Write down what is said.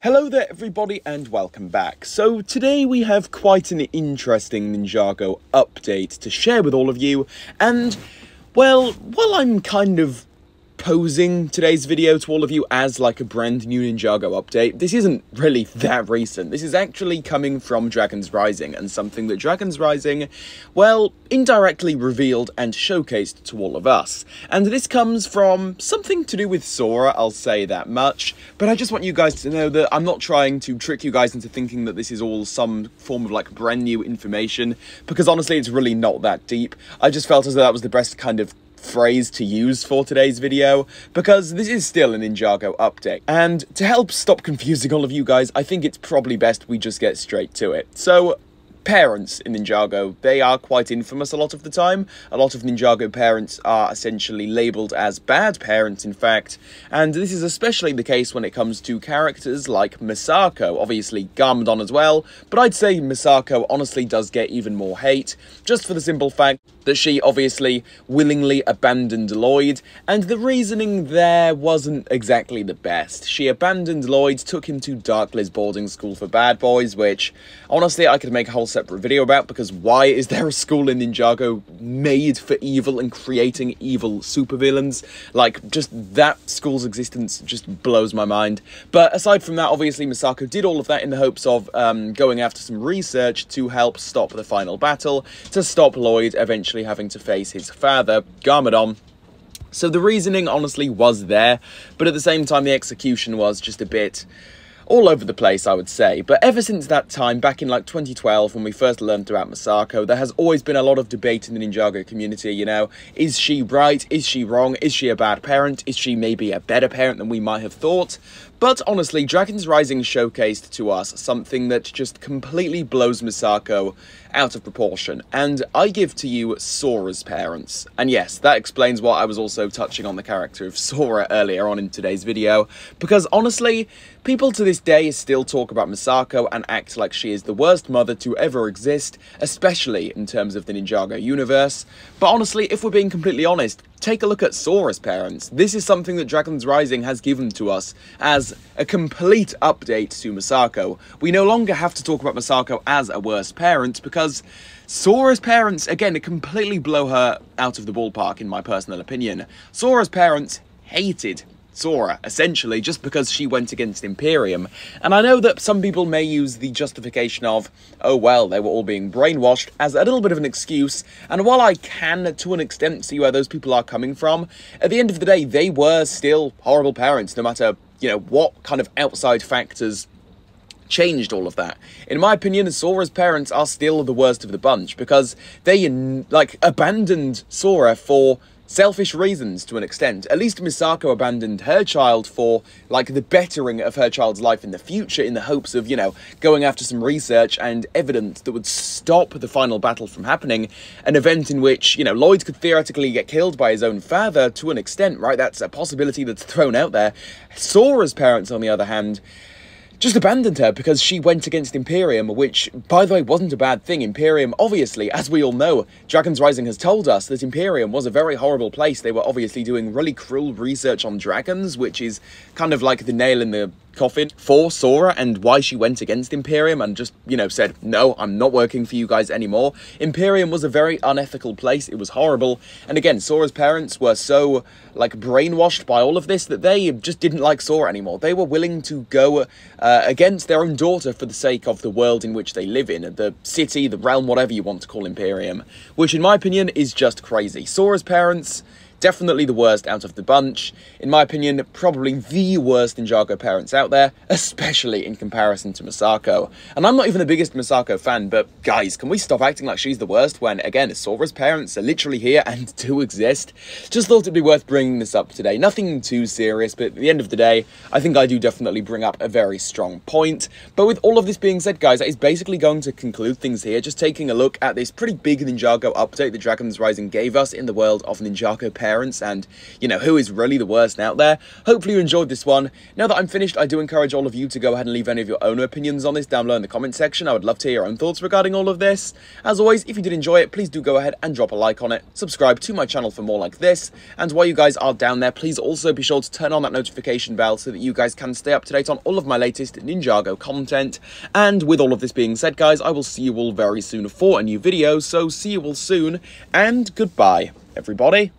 Hello there everybody and welcome back. So today we have quite an interesting Ninjago update to share with all of you, and well, while I'm kind of posing today's video to all of you as like a brand new Ninjago update, this isn't really that recent. This is actually coming from Dragon's Rising, and something that Dragon's Rising, well, indirectly revealed and showcased to all of us. And this comes from something to do with Sora, I'll say that much, but I just want you guys to know that I'm not trying to trick you guys into thinking that this is all some form of like brand new information, because honestly it's really not that deep. I just felt as though that was the best kind of phrase to use for today's video, because this is still a Ninjago update. And to help stop confusing all of you guys, I think it's probably best we just get straight to it. So, parents in Ninjago, they are quite infamous a lot of the time. A lot of Ninjago parents are essentially labelled as bad parents, in fact, and this is especially the case when it comes to characters like Misako, obviously Garmadon as well, but I'd say Misako honestly does get even more hate, just for the simple fact that she obviously willingly abandoned Lloyd, and the reasoning there wasn't exactly the best. She abandoned Lloyd, took him to Darkliz boarding school for bad boys, which honestly I could make a whole separate video about, because why is there a school in Ninjago made for evil and creating evil supervillains? Like, just that school's existence just blows my mind. But aside from that, obviously Misako did all of that in the hopes of going after some research to help stop the final battle, to stop Lloyd eventually having to face his father, Garmadon. So the reasoning honestly was there, but at the same time the execution was just a bit all over the place, I would say. But ever since that time, back in like 2012, when we first learned about Misako, there has always been a lot of debate in the Ninjago community, you know. Is she right? Is she wrong? Is she a bad parent? Is she maybe a better parent than we might have thought? But honestly, Dragon's Rising showcased to us something that just completely blows Misako out of proportion, and I give to you Sora's parents. And yes, that explains why I was also touching on the character of Sora earlier on in today's video, because honestly, people to this day still talk about Misako and act like she is the worst mother to ever exist, especially in terms of the Ninjago universe. But honestly, if we're being completely honest, take a look at Sora's parents. This is something that Dragon's Rising has given to us as a complete update to Misako. We no longer have to talk about Misako as a worst parent, because Sora's parents, again, completely blow her out of the ballpark in my personal opinion. Sora's parents hated Sora, essentially, just because she went against Imperium. And I know that some people may use the justification of, oh well, they were all being brainwashed, as a little bit of an excuse, and while I can, to an extent, see where those people are coming from, at the end of the day, they were still horrible parents, no matter, you know, what kind of outside factors changed all of that. In my opinion, Sora's parents are still the worst of the bunch, because they, like, abandoned Sora for selfish reasons to an extent. At least Misako abandoned her child for, like, the bettering of her child's life in the future, in the hopes of, you know, going after some research and evidence that would stop the final battle from happening, an event in which, you know, Lloyd could theoretically get killed by his own father to an extent, right? That's a possibility that's thrown out there. Sora's parents, on the other hand, just abandoned her because she went against Imperium, which, by the way, wasn't a bad thing. Imperium, obviously, as we all know, Dragon's Rising has told us that Imperium was a very horrible place. They were obviously doing really cruel research on dragons, which is kind of like the nail in the coffin for Sora and why she went against Imperium and just, you know, said, no, I'm not working for you guys anymore. Imperium was a very unethical place. It was horrible. And again, Sora's parents were so, like, brainwashed by all of this that they just didn't like Sora anymore. They were willing to go against their own daughter for the sake of the world in which they live in, the city, the realm, whatever you want to call Imperium, which in my opinion is just crazy. Sora's parents, definitely the worst out of the bunch. In my opinion, probably the worst Ninjago parents out there, especially in comparison to Misako. And I'm not even the biggest Misako fan, but guys, can we stop acting like she's the worst when, again, Sora's parents are literally here and do exist? Just thought it'd be worth bringing this up today. Nothing too serious, but at the end of the day, I think I do definitely bring up a very strong point. But with all of this being said, guys, that is basically going to conclude things here, just taking a look at this pretty big Ninjago update that Dragon's Rising gave us in the world of Ninjago parents parents and, you know, who is really the worst out there. Hopefully you enjoyed this one. Now that I'm finished, I do encourage all of you to go ahead and leave any of your own opinions on this down below in the comment section. I would love to hear your own thoughts regarding all of this. As always, if you did enjoy it, please do go ahead and drop a like on it. Subscribe to my channel for more like this. And while you guys are down there, please also be sure to turn on that notification bell so that you guys can stay up to date on all of my latest Ninjago content. And with all of this being said, guys, I will see you all very soon for a new video. So see you all soon, and goodbye, everybody.